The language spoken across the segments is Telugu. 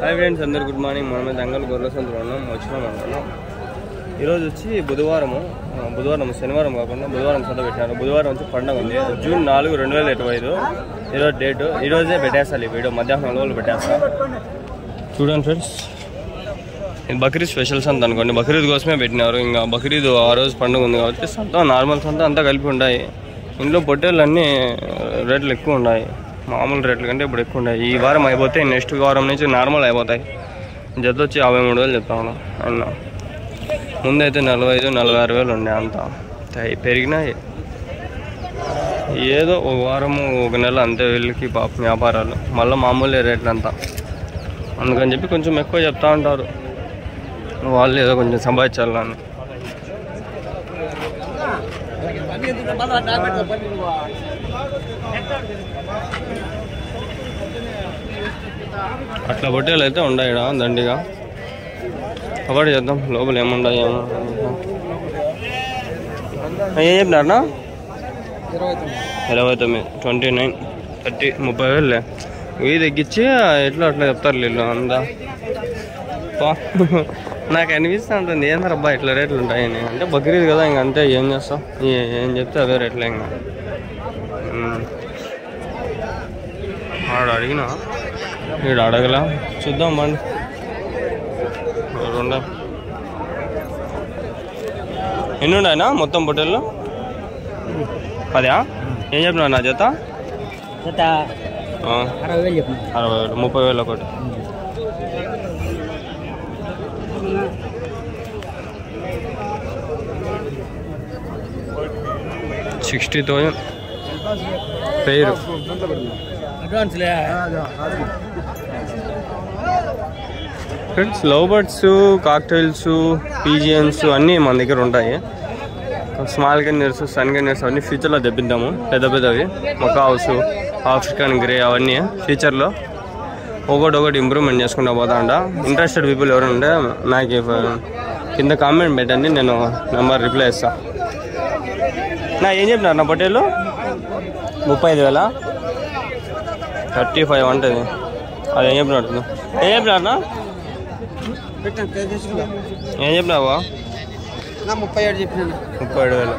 హాయ్ ఫ్రెండ్స్, అందరు గుడ్ మార్నింగ్. మనమే దంగల్ గొర్రెల సంతలో ఉన్నాం, వచ్చినాం అనుకున్నాం. ఈరోజు వచ్చి బుధవారం శనివారం కాకుండా బుధవారం సంత పెట్టినారు. బుధవారం వచ్చి పండుగ ఉంది, జూన్ 4, 2025 ఈరోజు డేటు. ఈరోజే పెట్టేస్తాను ఈ వీడియో, మధ్యాహ్నం 4 పెట్టేస్తా. చూడండి ఫ్రెండ్స్, ఇది బక్రీద్ స్పెషల్ సంత అనుకోండి, బక్రీద్ కోసమే పెట్టినారు. ఇంకా బక్రీద్ ఆ రోజు పండుగ ఉంది కాబట్టి సంత నార్మల్ సంత అంతా కలిపి ఉన్నాయి. ఇంట్లో పొట్టేళ్ళు అన్నీ రేట్లు ఎక్కువ ఉన్నాయి, మామూలు రేట్ల కంటే ఇప్పుడు ఎక్కువ ఉన్నాయి. ఈ వారం అయిపోతే నెక్స్ట్ వారం నుంచి నార్మల్ అయిపోతాయి. జత వచ్చి 53,000 చెప్తాను అన్న. ముందైతే 45,000-46 వేలు ఉండే, అంతా పెరిగినాయి. ఏదో ఒక వారము ఒక నెల అంతే వీళ్ళకి పాపం వ్యాపారాలు, మళ్ళీ మామూలే రేట్లు అంతా. అందుకని చెప్పి కొంచెం ఎక్కువ చెప్తా ఉంటారు వాళ్ళు, ఏదో కొంచెం సంపాదించాలని. అట్లా పొట్టేలు అయితే ఉన్నాయి దండిగా. ఒకటి చేద్దాం, లోపల ఏముండవు. ఏం చెప్పినారనా? 29, 29, 30, 30 వేలులే. వెయ్యి తగ్గించి ఎట్లా అట్లా చెప్తారు వీళ్ళు అంతా. నాకు అనిపిస్తూ ఉంటుంది, ఏందరబ్బా ఇట్లా రేట్లు ఉంటాయని. అంటే బక్రీద్ కదా, ఇంక అంతే, ఏం చేస్తాం, ఏం చెప్తే అదే రేట్లే. ఇంకా ఆడ అడిగినా, వీడు అడగలా. చూద్దాం బండి. ఎన్ని ఉన్నాయనా మొత్తం పొట్టేళ్ళు? 10. ఏం చెప్పినా నా జత? 60,000. 30,000 ఒకటి. $60,000 పేరు. Friends, love birds, cocktails, pigeons అన్నీ మన దగ్గర ఉంటాయి. స్మాల్ గన్నర్స్, సన్ గన్నర్స్ అవన్నీ ఫ్యూచర్లో తెప్పిద్దాము. పెద్ద పెద్దవి మకావ్స్, ఆఫ్రికన్ గ్రే అవన్నీ ఫ్యూచర్లో ఒకటి ఇంప్రూవ్మెంట్ చేసుకుంటా పోతా అంట. ఇంట్రెస్టెడ్ పీపుల్ ఎవరు ఉంటే నాకు కింద కామెంట్ పెట్టండి, నేను నెంబర్ రిప్లై ఇస్తా. నా ఏం చెప్పినారు నా పొట్టేళ్ళు? 35,000, 35 ఉంటుంది. అది ఏం చెప్పినట్టు? ఏం చెప్పినారనా? ఏం చెప్పినావా? 37 చెప్పినా. 37,000,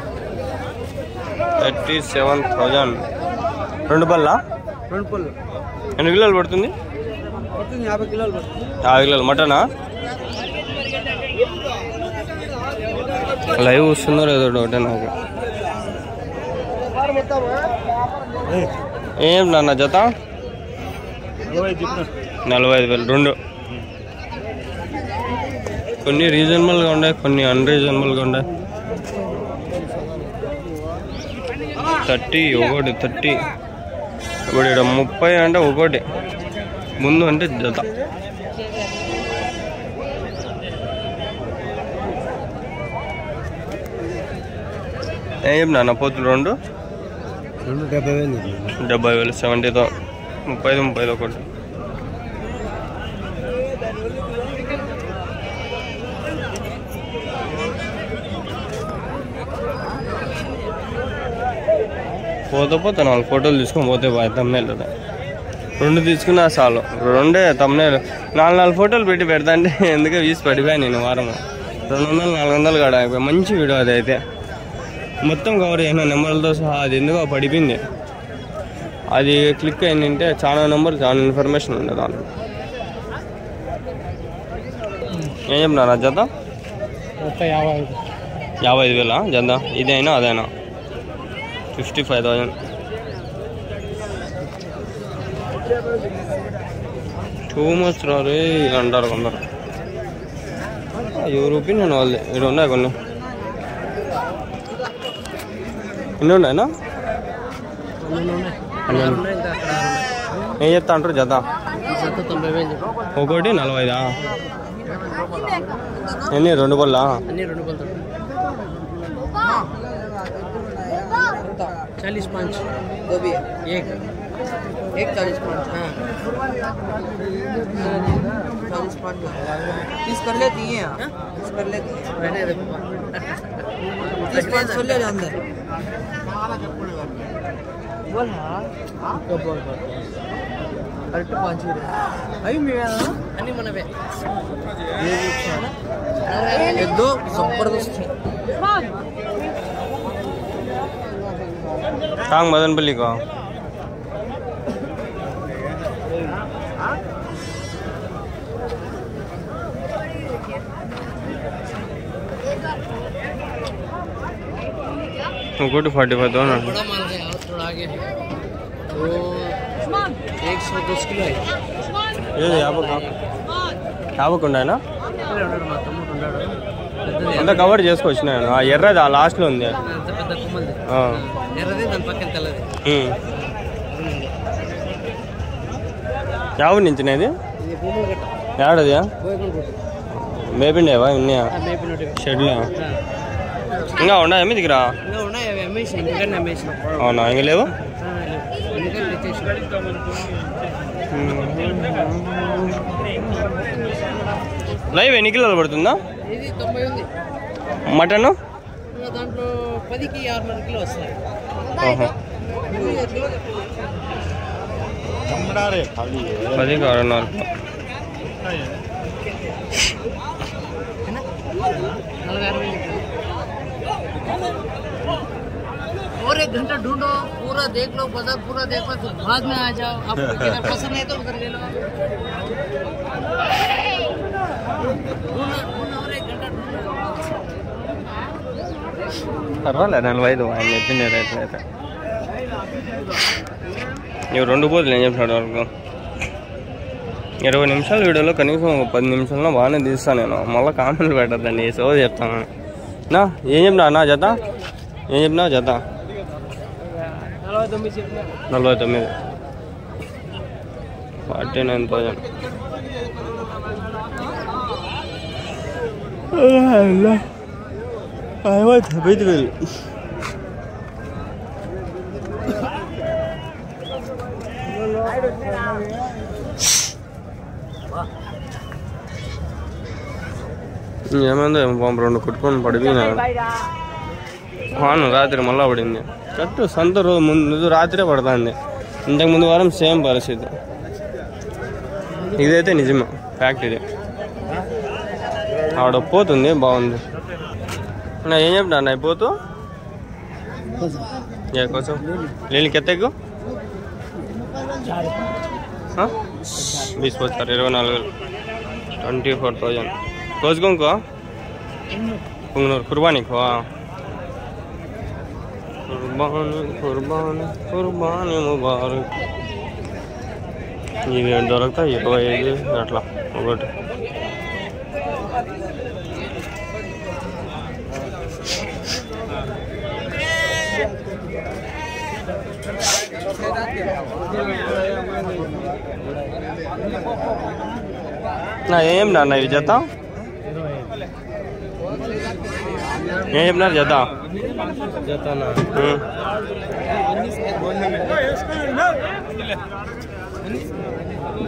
37,000. 2 పళ్ళ? 2 పళ్ళు. ఎన్ని కిలోలు పడుతుంది? 50 కిలోలు పడుతుంది. 50 కిలోలు. మటనా? లైవ్ వస్తుందో లేదో ఒకటే నాకు. ఏం నాన్న జత? 45,000 2. కొన్ని రీజనబుల్గా ఉన్నాయి, కొన్ని అన్రీజనబుల్గా ఉన్నాయి. 30 ఒకటి, 30 ఇప్పుడు 30 అంటే ఒకటి ముందు అంటే జత. ఏం చెప్పినా నా పోతులు? 2 70,000, 70,000. 30 ఒకటి. పోతే 4 ఫోటోలు తీసుకొని పోతే తమ్నేల్ 2 తీసుకున్నా చాలు. 2 తమ్నేల్ 4 ఫోటోలు పెడతా అంటే ఎందుకే వీసి పడిపోయాను నేను. వారం 200-400 కాడ మంచి వీడియో అది అయితే, మొత్తం కవర్ అయిన నెంబర్లతో సహా. అది ఎందుకో పడిపోయింది, అది క్లిక్ అయిందంటే చాలా నెంబర్, చాలా ఇన్ఫర్మేషన్ ఉంది దాంట్లో. ఏం చెప్పినారా జత? 55,000 జత. ఇదైనా అదైనా 55,000. టూ మచ్ రే అంటారు కొందరు. ఎవరు ఒపీనియన్ వాళ్ళది. ఇక్కడ ఉన్నాయి కొన్ని. ఎన్ని ఉన్నాయన్నా? ఏం చెప్తా అంటారు జత? ఒకటి 40. ఎన్ని? 2 పళ్ళా? 40 गोभी एक 40 हाँ 40 30 कर लेती हैं, 30 कर लेती हैं. 30 ले अंदर बोल. हाँ बोल. కరెక్ట్ పంచిరే అవి మేమేనా అన్ని మనవే ఏదో జబర్దస్త్ टांग मदनपल्ली का गुड 45 दो ना बड़ा माल है और थोड़ा आगे है वो 110 किलो है ये యాపకుండానా అంతా కవర్ చేసుకోవచ్చు నేను ఆ ఎర్రది ఆ లాస్ట్లో ఉంది పెద్ద కొమ్మది ఎర్రది దాని పక్కన తెల్లది యావ నించినది ఏడది మేపిండేవా ఉన్నాయా షెడ్లో ఇంకా ఉన్నాయా మీ దగ్గర అవునా ఇంకా లేవు లైవ్ ఎన్ని కిలోలు పడుతుందా మటన్ దాంట్లో 10కి 6.5 కిలో వస్తాయి పదికి 6.5 और 1 घंटा ढूंढो पूरा देख लो बाजार पूरा देख लो तो बाद में आ जाओ आपको किधर पसंद है तो उधर ले लो और 1 घंटा పర్వాలేదు 45 ఆయన చెప్పింది రేట్లయితే నువ్వు 2 పోతులు ఏం చెప్పినాడు వాళ్ళకు 20 నిమిషాల వీడియోలో కనీసం 10 నిమిషాల్లో బాగానే తీస్తాను నేను మళ్ళీ కామెంట్లు పెట్టద్దండి సో చెప్తాను నా ఏం చెప్పినా నా జత ఏం చెప్పినా జత 49 49,000 52,000 ఏమైందో ఏమో పాపం 2 కొట్టుకొని పడిపోయినా రాత్రి మళ్ళా పడింది కరెక్ట్ సంత రోజు ముందు రాత్రే పడుతుంది ఇంతకుముందు వారం సేమ్ పరిస్థితి ఇదైతే నిజమే ఫ్యాక్ట్ ఇది ఆడ పోతుంది బాగుంది నా ఏం చెప్పినా అన్న పోతూ ఏ కోసం లేని కెత్తకు 20 పోతారు 24,000 24,000 కోసుకో పుంగనూరు కుర్బానీ కుర్బానీ ముబారక్ ఇవి దొరుకుతాయి 25 అట్లా ఒకటి నా ఏం నాన్న ఇవి జత ఏం చెప్పినారు జత జతనా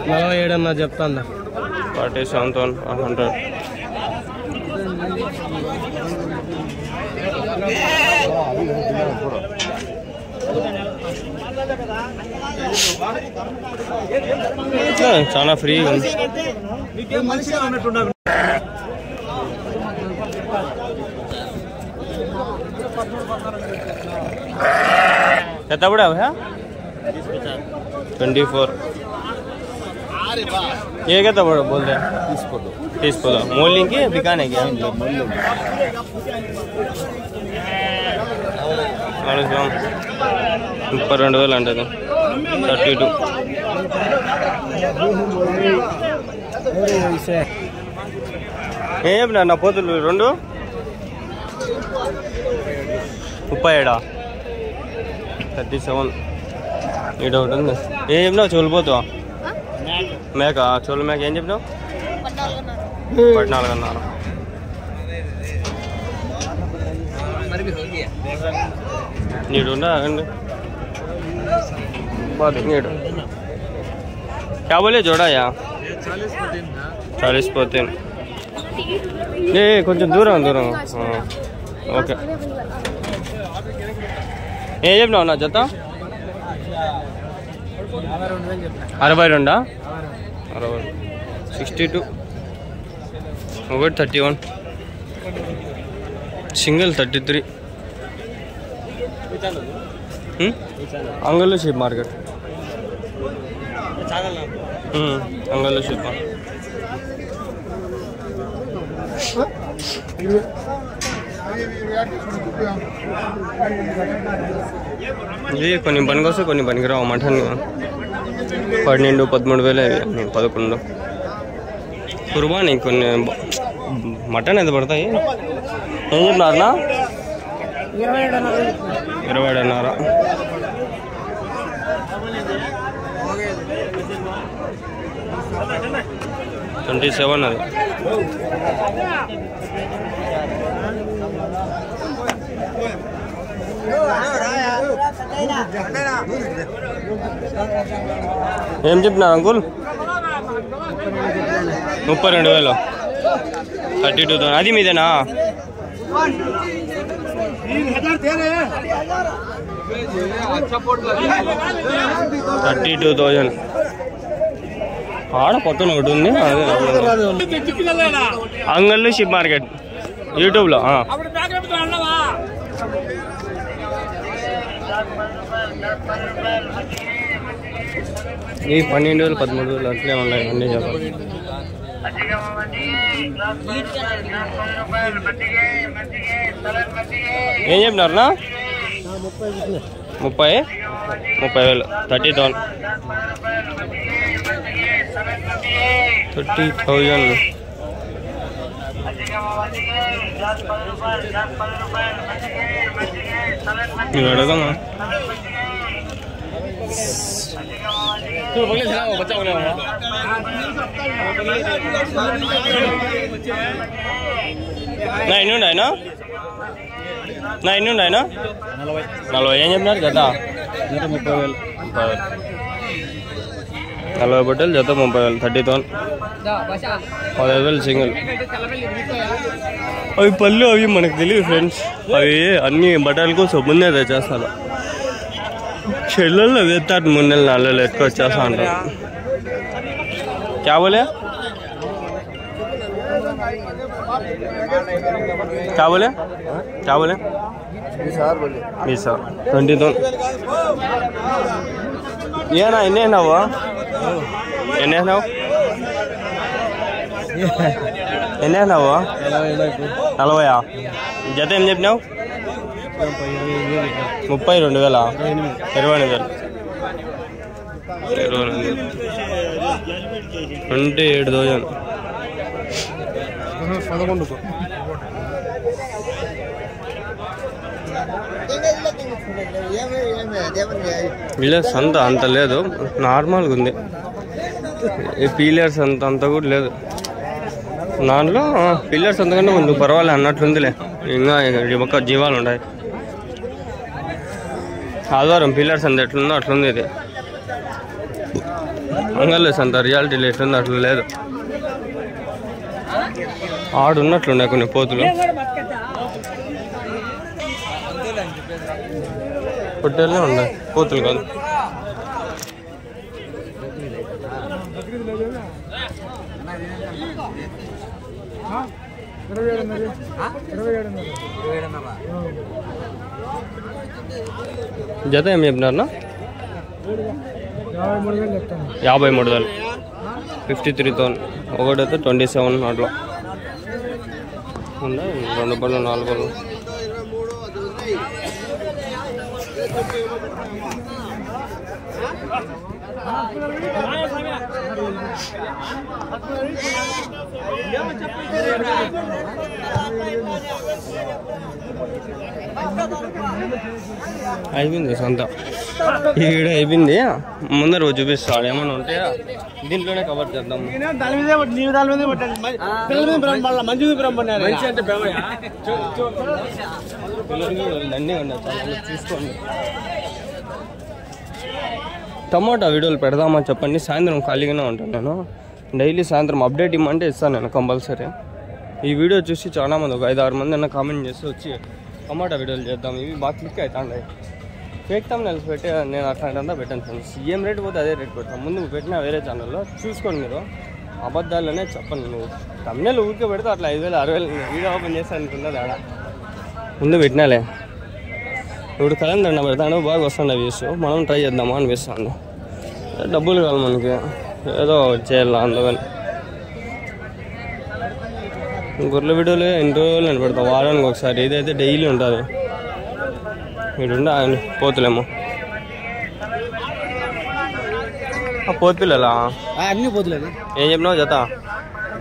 47 అన్న చెప్తాను 47,100 చాలా ఫ్రీగా ఉంది कितना बड़ा है 24 ये कितना बड़ा बोल रहे हैं 30 पौधा मोलिंग की बिकाने क्या 32,000 अंटे 32 ఏం నా పోతులు 2 37 37 ఈడ ఒకటి ఉంది ఏం చెప్పినావు చోలిపోతావా మేక చోలు మేక ఏం చెప్పినావు 14,500 नीड क्या बोले जोड़ा यार 40 पोते ये कुछ दूर ओके ये जब ना जता 62 62 ఒకటి 31 సింగిల్ 33 అంగళ్ళు షీప్ మార్కెట్ అంగళ్ళు షీప్ ఇవి కొన్ని పనికొస్తాయి కొన్ని పనికిరావు మటన్ 12-13 వేలు 11 కుర్బానీ కొన్ని మటన్ ఎంత పడతాయి ఏం చెప్పినారనా 27.5 27 అది ఏం చెప్పినా అంకుల్ 32,000 32,000 అది మీదేనా 32,000 ఆడ పక్కన ఒకటి ఉంది అంగళ్ళు షిప్ మార్కెట్ యూట్యూబ్లో ఈ 12,000 13,000 అట్లే ఉన్నాయి అన్నీ చెప్పాలి ఏం చెప్పినారనా 30,000 30,000 నువ్వు అడగమ్మా నా ఎన్ని ఉన్నాయనా 40 ఏం చెప్పినారు జత 30,000 40 బట్టలు జత 30,000 30,000 15,000 సింగిల్ అవి పళ్ళు అవి మనకు తెలియదు ఫ్రెండ్స్ అవి అన్ని బట్టల కోసం ముందే తెచ్చేస్తారు చెల్లెళ్ళు వేస్తారు 3 నెలలు 4 నెలలు ఎక్కువ వచ్చేస్తా ఉంటారు క్యాబోలే క్యాబోలే 20,000 ఏనా ఎన్ని అయినావు ఎన్ని అయినావు 40 జత ఏం చెప్పినావు 32,000 27,000 ఇలా సంత అంత లేదు నార్మల్గా ఉంది ఈ పీలర్స్ అంత కూడా లేదు దాంట్లో పిల్లర్స్ అంతకంటే కొంచెం పర్వాలేదు అన్నట్లుందిలే ఇంకా ఒక జీవాలు ఉన్నాయి ఆదివారం పిల్లర్స్ అంత ఎట్లుందో అట్లుంది ఇది అంగల్లేస్ అంత రియాలిటీలో ఎట్లుందో అట్లా లేదు ఆడున్నట్లున్నాయి కొన్ని పోతులు పొట్టేళ్ళే ఉన్నాయి పోతులు కాదు జత ఏం చెప్పినారన్నా 53,000 53,000 ఒకటైతే 27 అట్లా ఉన్నాయి 2 పళ్ళు 4 పళ్ళు అయిపోయింది సంత ఈడ అయిపోయింది ముందర చూపిస్తాడు ఏమన్నా ఉంటాయా దీంట్లోనే కవర్ చేద్దాం అన్నీ ఉన్నాయి చూసుకోండి టమాటా వీడియోలు పెడదామని చెప్పండి సాయంత్రం ఖాళీగానే ఉంటాను నేను డైలీ సాయంత్రం అప్డేట్ ఇమ్మంటే ఇస్తాను నేను కంపల్సరీ ఈ వీడియో చూసి చాలామంది ఒక 5-6 మంది అన్న కామెంట్ చేసి వచ్చి టమాటా వీడియోలు చేద్దాం ఇవి బాగా క్లిక్ అవుతాయి ఫేక్ తమ్నెల్స్ పెట్టి నేను అట్లాంటింతా పెట్టాను ఫ్రెండ్స్. ఏం రేట్ పోతే అదే రేట్ పెడతాను. ముందు పెట్టిన వేరే ఛానల్లో చూసుకోండి మీరు. అబద్ధాలనే చెప్పండి. నువ్వు తమ్నెల్ ఊరికే పెడితే అట్లా 5,000 6,000 వీడియో ఓపెన్ చేస్తే అనుకున్నది ఆడ ముందు పెట్టినాలే. ఇప్పుడు కలెండర్ అన్న పెడతాను, బాగా వస్తుంది వ్యూస్. మనం ట్రై చేద్దామా అనిపిస్తుంది. డబ్బులు కావాలి మనకి, ఏదో చేయాలి. అందుకని గొర్రెల వీడియోలు ఎన్ని రోజులు నేను పెడతాం, వారానికి ఒకసారి. ఇదైతే డైలీ ఉంటుంది. వీడుండా పోతులేమో పోతు పిల్లలా అన్ని పోతులేదు. ఏం చెప్పినావు? జత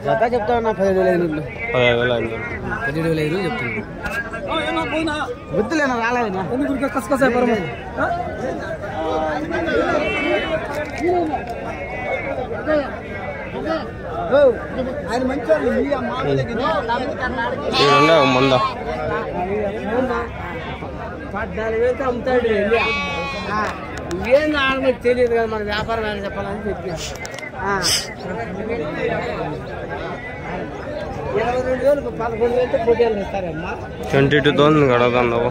జత చెప్తాను 15,500 15,500 17,500 చెప్తున్నాను. వద్దులేనా రాలేదన్నా కసకస ఆయన మంచి ముందా 14,000 అమ్ముతాడు. ఏం ఆడమని తెలియదు కదా, మన వ్యాపారం అని చెప్పాలని చెప్పి 22,000 11,000 పోటీలు ఇస్తారమ్మా. 22,000 కడతావు.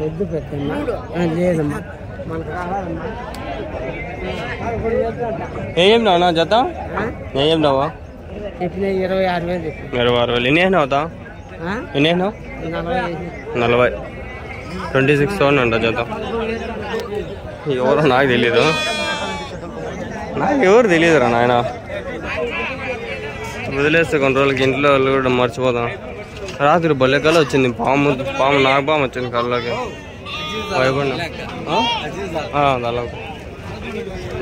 వద్దు పెద్దమ్మా లేదమ్మా మనకు రావాలమ్మా. ఏం చెప్పినావు జత? ఏం చెప్పినావా? చెప్పిన 26,000 చెప్పి 26,000. ఎన్ని అయినా అవుతా? ఎన్ని అయినా? 40. 26,000 అంట జత. ఎవరో నాకు తెలీదు, నాకు ఎవరు తెలియదురా నాయన. వదిలేస్తే కొన్ని రోజులకి ఇంట్లో వాళ్ళు కూడా మర్చిపోతాం. రాత్రి బల్లెకల్లా వచ్చింది పాము నాగపాము వచ్చింది కళ్ళకి. భయపడినా దాదాపు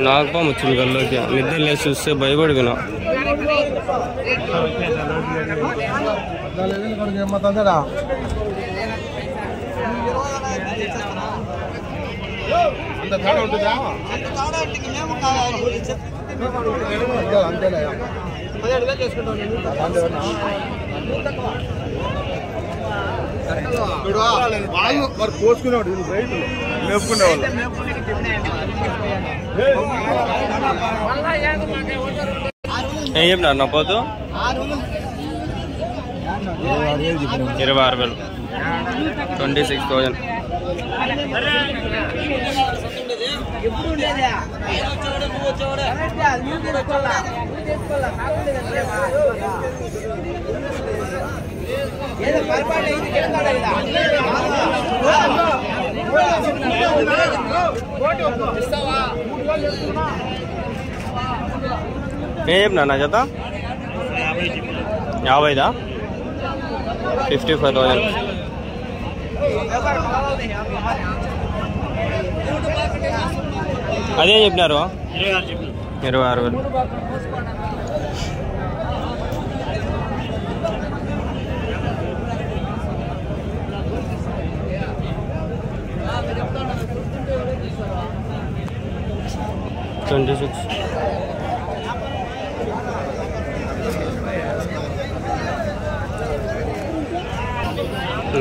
నాగపాము వచ్చింది కళ్ళకి. నిద్ర లేచి చూస్తే భయపడిపోయినా. మరి పోసుకునేవాడు రైతులు మేపుకునేవాళ్ళు. ఏం చెప్పినారు నా పోతు? 26,000. 26,000. ఏం చెప్పినా నా జత? 50దా? 55,000. అదే చెప్పినారు 26,000.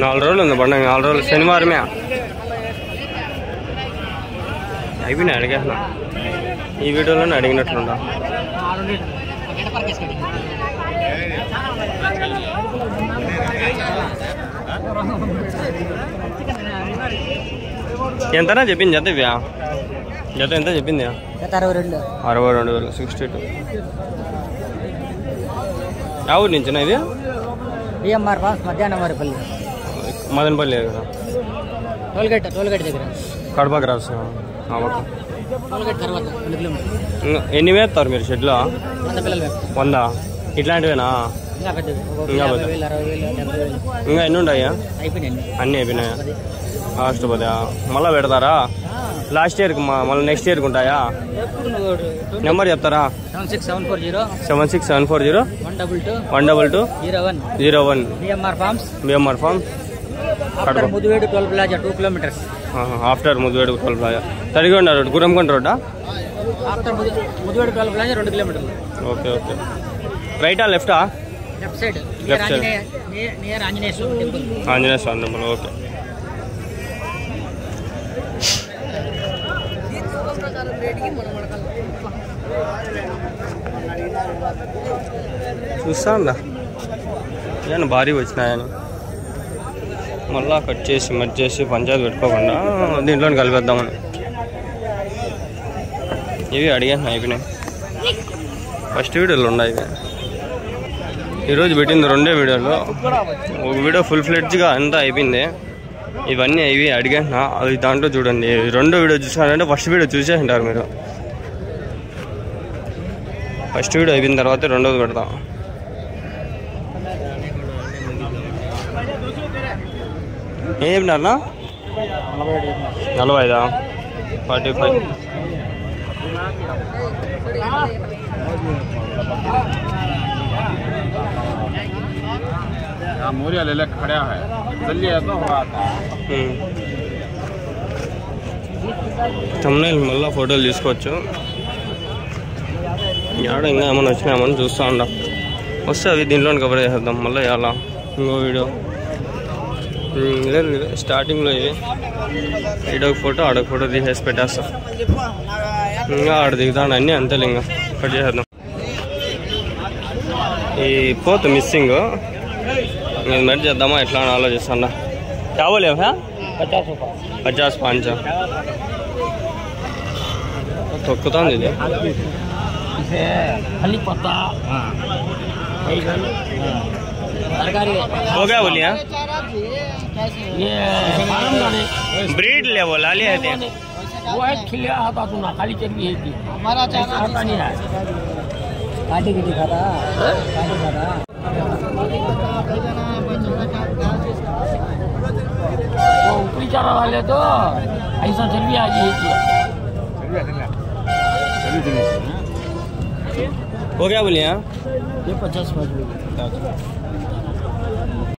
నాలుగు రోజులు ఉంది పండుగ. 4 రోజులు శనివారమే అయిపోయినాయి. అడిగేస్తున్నా ఈ వీడియోలోనే అడిగినట్లుందా. ఎంతనా చెప్పింది జత? ఇవ్యా జత ఎంత చెప్పింది? 62,000. 62. ఆ ఊరి నుంచినా ఇది? మదనపల్లి కదా, టోల్గేట్ దగ్గర కడప క్రాస్. ఎన్ని వేస్తారు మీరు షెడ్లో? 100. ఇట్లాంటివేనా? ఇంకా ఎన్ని ఉన్నాయా? అన్నీ అయిపోయినాయా? లాస్ట్ 10. మళ్ళీ పెడతారా? లాస్ట్ ఇయర్కి మళ్ళీ నెక్స్ట్ ఇయర్కి ఉంటాయా? నెంబర్ చెప్తారా? 76740 122 01. BMR farms Mudivedu toll plaza 2 kilometers. After Mudivedu toll plaza. Thadigonda road, Gurramkonda రోడ్డా? After Mudivedu toll plaza 2 kilometers. Okay okay. రైటా లెఫ్టా? Left side. Near Anjaneya Swamy temple. Anjaneya Swamy temple. Okay. చూస్తా ఉందా ఏమన్నా భారీ వచ్చినాయని మళ్ళా కట్ చేసి మర్చి చేసి పంచాయతీ పెట్టుకోకుండా దీంట్లో కలిపేద్దామని ఇవి అడిగాను అయిపోయినాయి. ఫస్ట్ వీడియోలు ఉన్నాయి ఈరోజు పెట్టింది 2 వీడియోలు. ఒక వీడియో ఫుల్ ఫ్లెడ్జ్గా అంతా అయిపోయింది. ఇవన్నీ ఇవి అడిగాను అది దాంట్లో చూడండి. 2వ వీడియో చూసారంటే ఫస్ట్ వీడియో చూసే ఉంటారు మీరు. ఫస్ట్ వీడియో అయిపోయిన తర్వాత 2వది పెడతాం. ఏం చెప్పినారన్నా 45 45 मोरिया ले ले खड़ा है जल्दी ऐसा हुआ था thumbnail మళ్ళీ ఫోటోలు తీసుకోవచ్చు. యాడ ఇంకా ఏమైనా వచ్చినామని చూస్తూ ఉంటాం. వస్తే అవి దీంట్లో కవర్ చేసేద్దాం. మళ్ళీ ఇలా ఇంకో వీడియో లేదు స్టార్టింగ్లో ఇవి ఈడొక ఫోటో ఆడొక ఫోటో తీసేసి పెట్టేస్తాం. ఇంకా ఆడ దిగుతాను అన్నీ అంతేలే ఇంకా కట్ చేసేద్దాం. ఈ పోతు మిస్సింగ్ నేను మెట్ చేద్దామా ఎట్లా అని ఆలోచిస్తున్నా. కావాలేవా 50 తొక్కుతుంది ఇది. हो गया बोलिए ब्रीड ले बोला लिया थे वो है खिलिया आता तू ना खाली चली है हमारा चारा नहीं है काटे के दिखा रहा काटे का रहा वो ऊपरी चारा वाले तो ऐसा चली आ गई हो गया बोलिए ये 50 बोलिए